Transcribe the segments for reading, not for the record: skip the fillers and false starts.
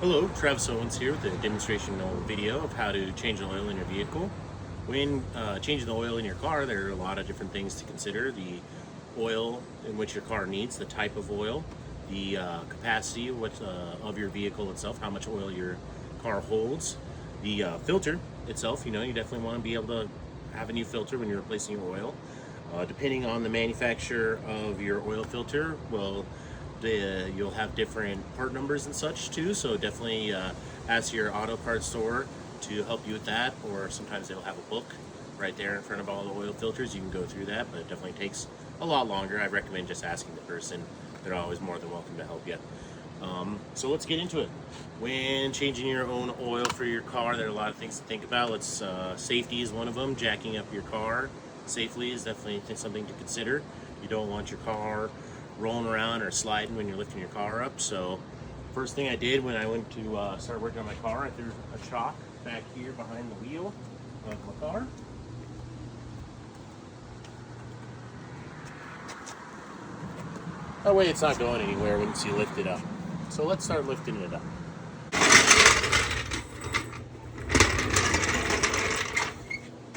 Hello, Travis Owens here with a demonstrational video of how to change the oil in your vehicle. When changing the oil in your car, there are a lot of different things to consider. The oil in which your car needs, the type of oil, the capacity of your vehicle itself, how much oil your car holds, the filter itself. You definitely want to be able to have a new filter when you're replacing your oil. Depending on the manufacturer of your oil filter, you'll have different part numbers and such too, so definitely ask your auto parts store to help you with that, or sometimes they'll have a book right there in front of all the oil filters. You can go through that, but it definitely takes a lot longer. I recommend just asking the person. They're always more than welcome to help you. So let's get into it. When changing your own oil for your car, there are a lot of things to think about. Safety is one of them. Jacking up your car safely is definitely something to consider. You don't want your car rolling around or sliding when you're lifting your car up. So first thing I did when I went to start working on my car, I threw a chalk back here behind the wheel of my car. That way it's not going anywhere once you lift it up. So let's start lifting it up.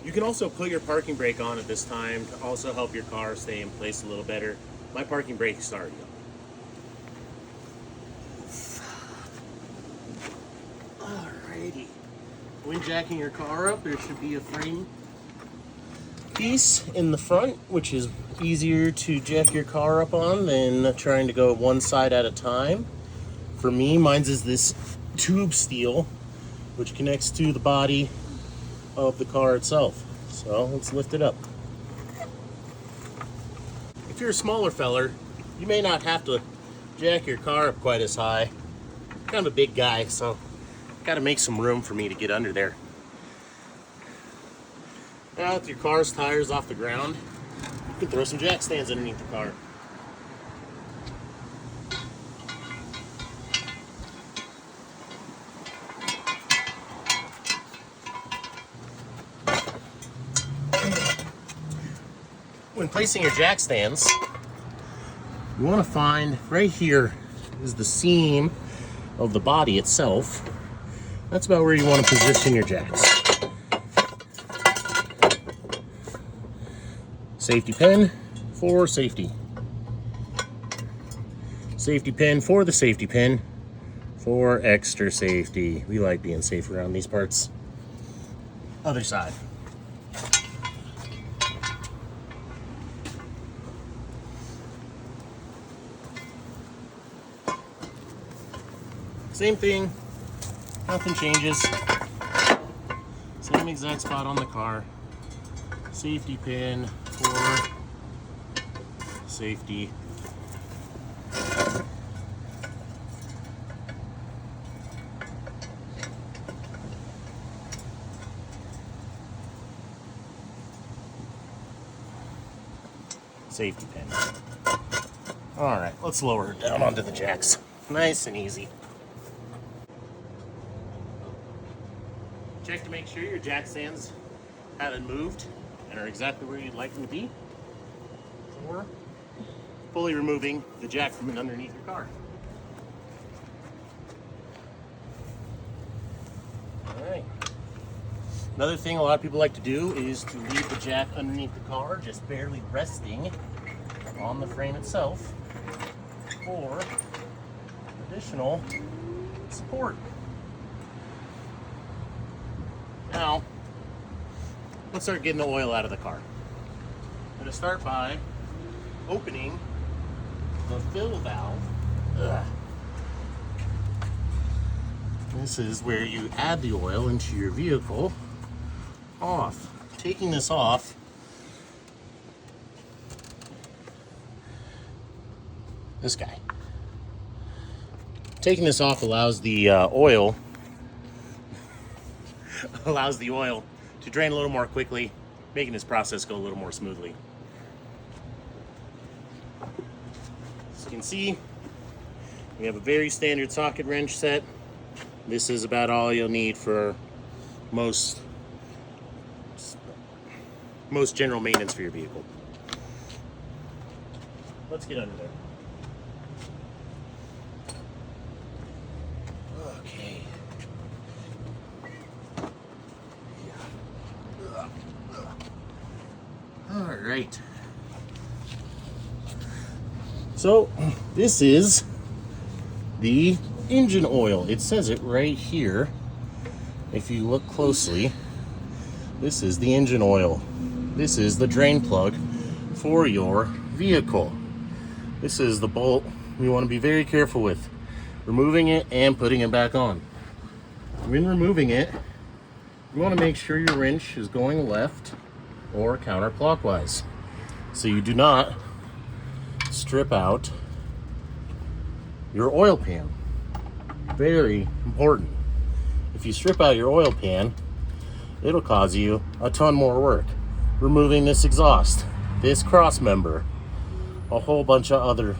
You can also put your parking brake on at this time to also help your car stay in place a little better. My parking brake is already on. Alrighty. When jacking your car up, there should be a frame piece in the front, which is easier to jack your car up on than trying to go one side at a time. For me, mine's is this tube steel, which connects to the body of the car itself. So let's lift it up. If you're a smaller feller, you may not have to jack your car up quite as high. I'm kind of a big guy, so got to make some room for me to get under there. Now with your car's tires off the ground, you can throw some jack stands underneath the car. When placing your jack stands, you want to find right here is the seam of the body itself. That's about where you want to position your jacks. Safety pin for safety. Safety pin for the safety pin for extra safety. We like being safe around these parts. Other side. Same thing, nothing changes. Same exact spot on the car. Safety pin for safety. Safety pin. All right, let's lower it down onto the jacks. Nice and easy. Check to make sure your jack stands haven't moved and are exactly where you'd like them to be before fully removing the jack from underneath your car. Alright. Another thing a lot of people like to do is to leave the jack underneath the car, just barely resting on the frame itself for additional support. Now, let's start getting the oil out of the car. I'm going to start by opening the fill valve. This is where you add the oil into your vehicle. Off. Taking this off, this guy. Taking this off allows the oil to drain a little more quickly, making this process go a little more smoothly. As you can see, we have a very standard socket wrench set. This is about all you'll need for most general maintenance for your vehicle. Let's get under there. Okay. right. So this is the engine oil. It says it right here. If you look closely, this is the engine oil. This is the drain plug for your vehicle. This is the bolt you want to be very careful with. Removing it and putting it back on. When removing it, you want to make sure your wrench is going left or counterclockwise, so you do not strip out your oil pan. Very important. If you strip out your oil pan, it'll cause you a ton more work. Removing this exhaust, this cross member, a whole bunch of other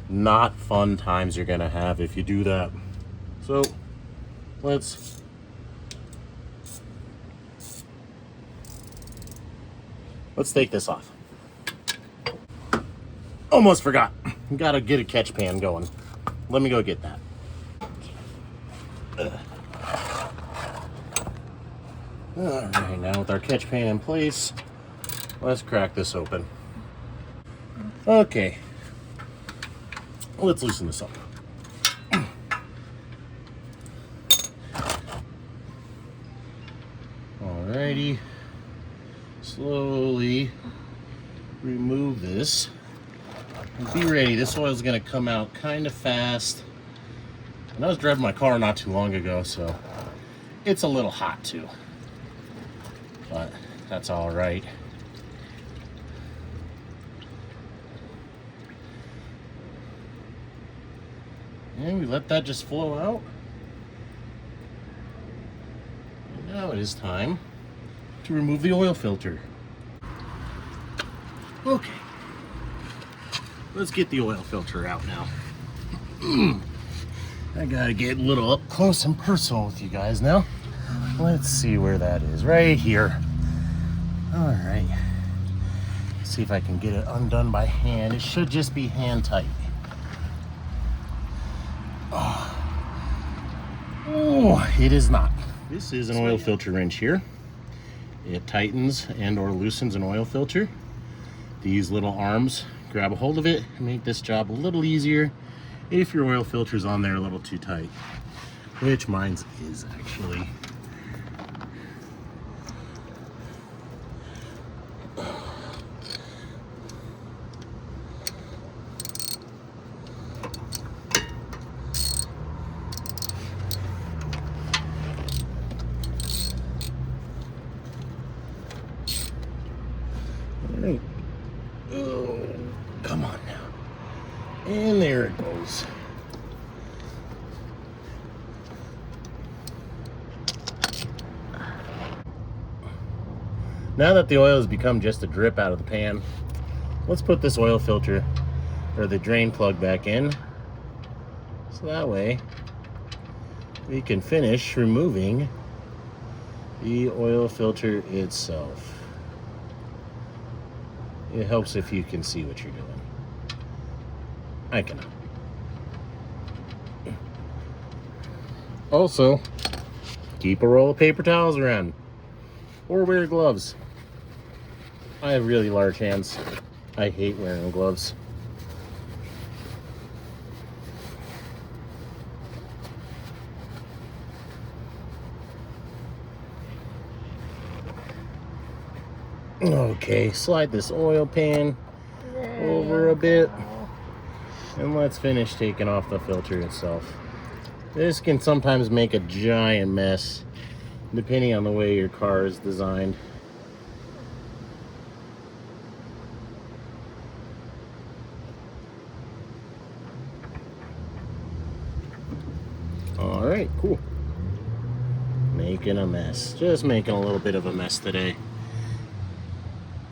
not fun times you're gonna have if you do that. So let's take this off. Almost forgot. Gotta get a catch pan going. Let me go get that. All right, now with our catch pan in place, let's crack this open. Okay, let's loosen this up. Alrighty, slowly remove this. And be ready, this oil is gonna come out kind of fast. And I was driving my car not too long ago, so it's a little hot too. But that's all right. And we let that just flow out. And now it is time to remove the oil filter. Okay, let's get the oil filter out now. I gotta get a little up close and personal with you guys now. Let's see where that is. Right here. All right. See if I can get it undone by hand. It should just be hand tight. Oh, it is not. This is an oil filter wrench here. It tightens and or loosens an oil filter. These little arms grab a hold of it and make this job a little easier if your oil filter's on there a little too tight, which mine's is actually. Right. Oh, come on now. And there it goes. Now that the oil has become just a drip out of the pan, let's put this oil filter or the drain plug back in. So that way we can finish removing the oil filter itself. It helps if you can see what you're doing. I cannot. Also, keep a roll of paper towels around or wear gloves. I have really large hands. I hate wearing gloves. Okay, slide this oil pan over a bit, and let's finish taking off the filter itself. This can sometimes make a giant mess depending on the way your car is designed. All right, cool. Making a mess, just making a little bit of a mess today.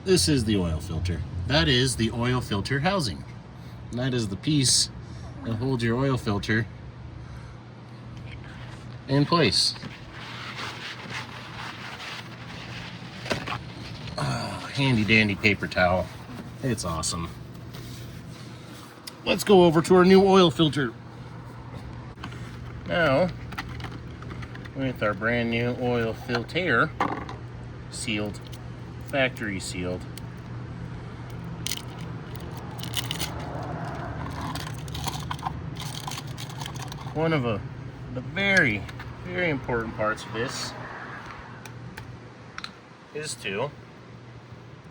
This is the oil filter. That is the oil filter housing. And that is the piece that holds your oil filter in place. Oh, handy dandy paper towel. It's awesome. Let's go over to our new oil filter. Now, with our brand new oil filter, sealed, factory sealed, one of the very, very important parts of this is to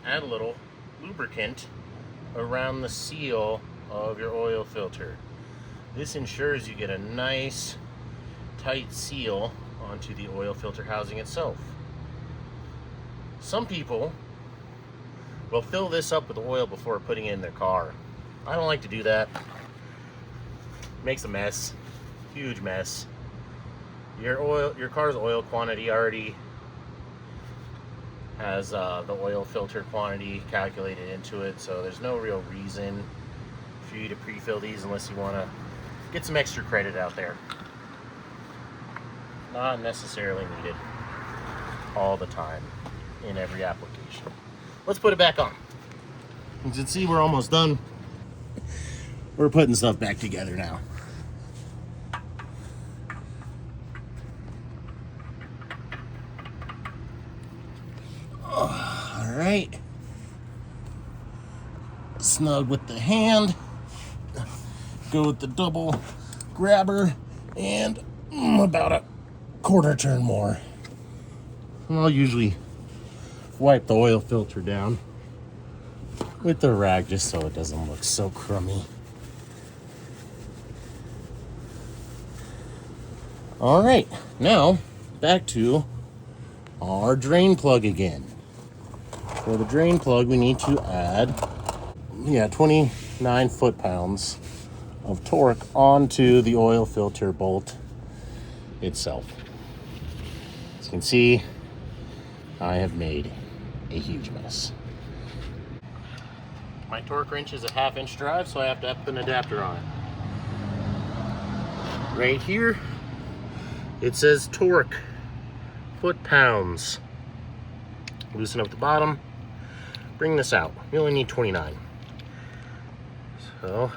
add a little lubricant around the seal of your oil filter. This ensures you get a nice tight seal onto the oil filter housing itself. Some people will fill this up with oil before putting it in their car. I don't like to do that. Makes a mess, huge mess. Your car's oil quantity already has the oil filter quantity calculated into it, so there's no real reason for you to pre-fill these unless you want to get some extra credit out there. Not necessarily needed all the time in every application. Let's put it back on. You can see we're almost done. We're putting stuff back together now. All right. Snug with the hand. Go with the double grabber and about a quarter turn more. And I'll usually wipe the oil filter down with the rag just so it doesn't look so crummy. All right, now back to our drain plug again. For the drain plug, we need to add 29 foot-pounds of torque onto the oil filter bolt itself. As you can see, I have made a huge mess. My torque wrench is a 1/2 inch drive, so I have to put an adapter on it. Right here, it says torque, foot-pounds. Loosen up the bottom, bring this out. You only need 29. So,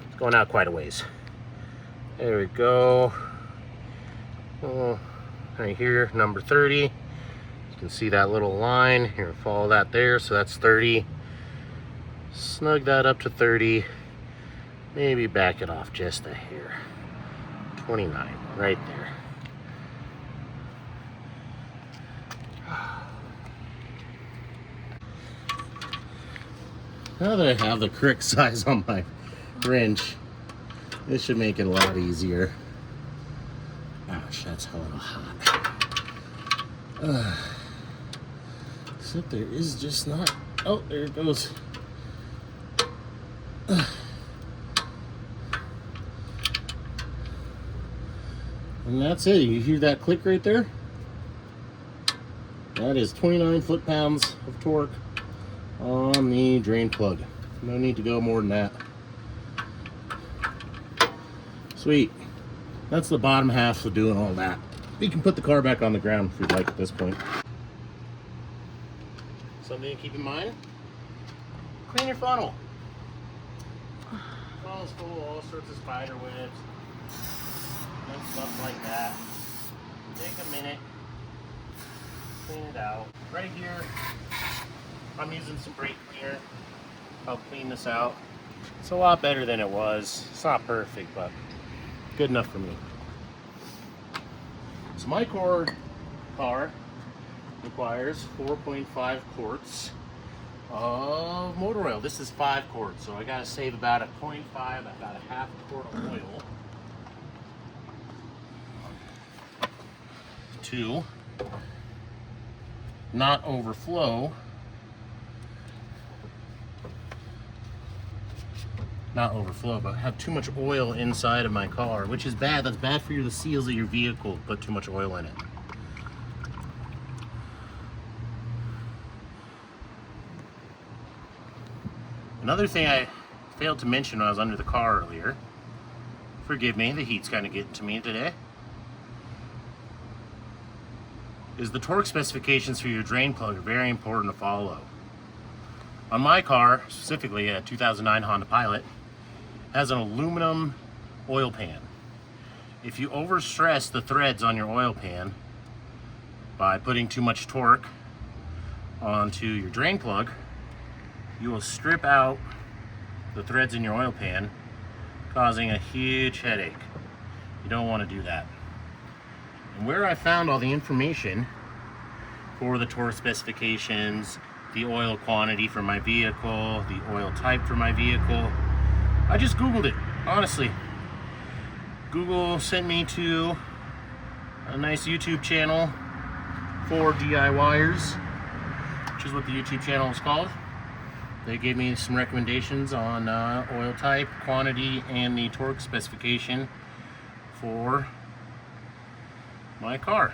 it's going out quite a ways. There we go. Oh, right here, number 30. You can see that little line. Here, follow that there, so that's 30. Snug that up to 30. Maybe back it off just a hair. 29, right there. Now that I have the correct size on my wrench, this should make it a lot easier. Ouch, that's a little hot. Except there is just not, oh, there it goes. And that's it. You hear that click right there? That is 29 foot-pounds of torque on the drain plug. No need to go more than that. Sweet. That's the bottom half of doing all that. You can put the car back on the ground if you'd like at this point. Something to keep in mind, clean your funnel. Funnel's full of all sorts of spider webs and stuff like that. Take a minute, clean it out. Right here, I'm using some brake cleaner to help clean this out. It's a lot better than it was. It's not perfect, but good enough for me. So my car requires 4.5 quarts of motor oil. This is 5 quarts, so I gotta save about a 0.5, about a 1/2 quart of oil to not overflow. Not overflow, but have too much oil inside of my car, which is bad. That's bad for the seals of your vehicle, put too much oil in it. Another thing I failed to mention when I was under the car earlier, forgive me, the heat's kind of getting to me today, is the torque specifications for your drain plug are very important to follow. On my car, specifically a 2009 Honda Pilot, has an aluminum oil pan. If you overstress the threads on your oil pan by putting too much torque onto your drain plug, you will strip out the threads in your oil pan, causing a huge headache. You don't want to do that. And where I found all the information for the torque specifications, the oil quantity for my vehicle, the oil type for my vehicle, I just Googled it, honestly. Google sent me to a nice YouTube channel for DIYers, which is what the YouTube channel is called. They gave me some recommendations on oil type, quantity, and the torque specification for my car.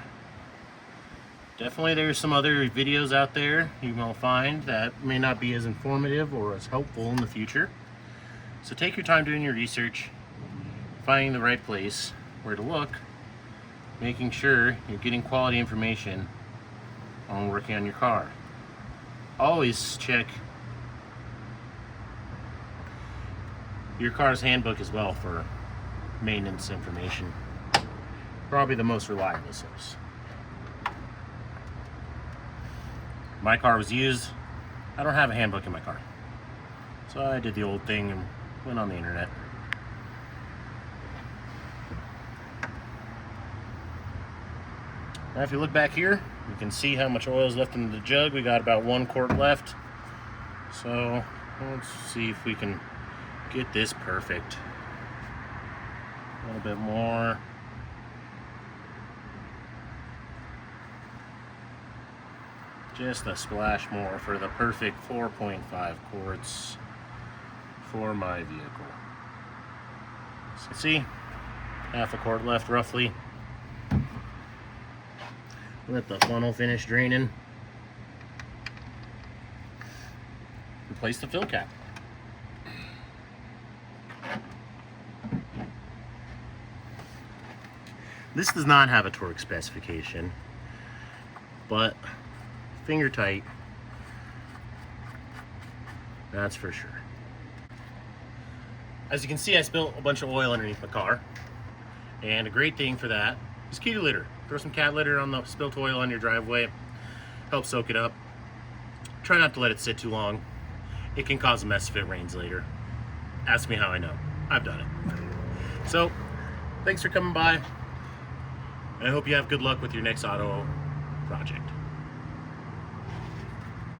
Definitely there's some other videos out there you will find that may not be as informative or as helpful in the future. So take your time doing your research, finding the right place where to look, making sure you're getting quality information on working on your car. Always check your car's handbook as well for maintenance information. Probably the most reliable source. My car was used. I don't have a handbook in my car. So I did the old thing and went on the internet. Now if you look back here, you can see how much oil is left in the jug. We got about 1 quart left. So let's see if we can get this perfect. A little bit more. Just a splash more for the perfect 4.5 quarts for my vehicle. So see, half a quart left roughly. Let the funnel finish draining. Replace the fill cap. This does not have a torque specification, but finger tight, that's for sure. As you can see, I spilled a bunch of oil underneath my car, and a great thing for that is kitty litter. Throw some cat litter on the spilt oil on your driveway, help soak it up. Try not to let it sit too long. It can cause a mess if it rains later. Ask me how I know. I've done it. So, thanks for coming by. I hope you have good luck with your next auto project.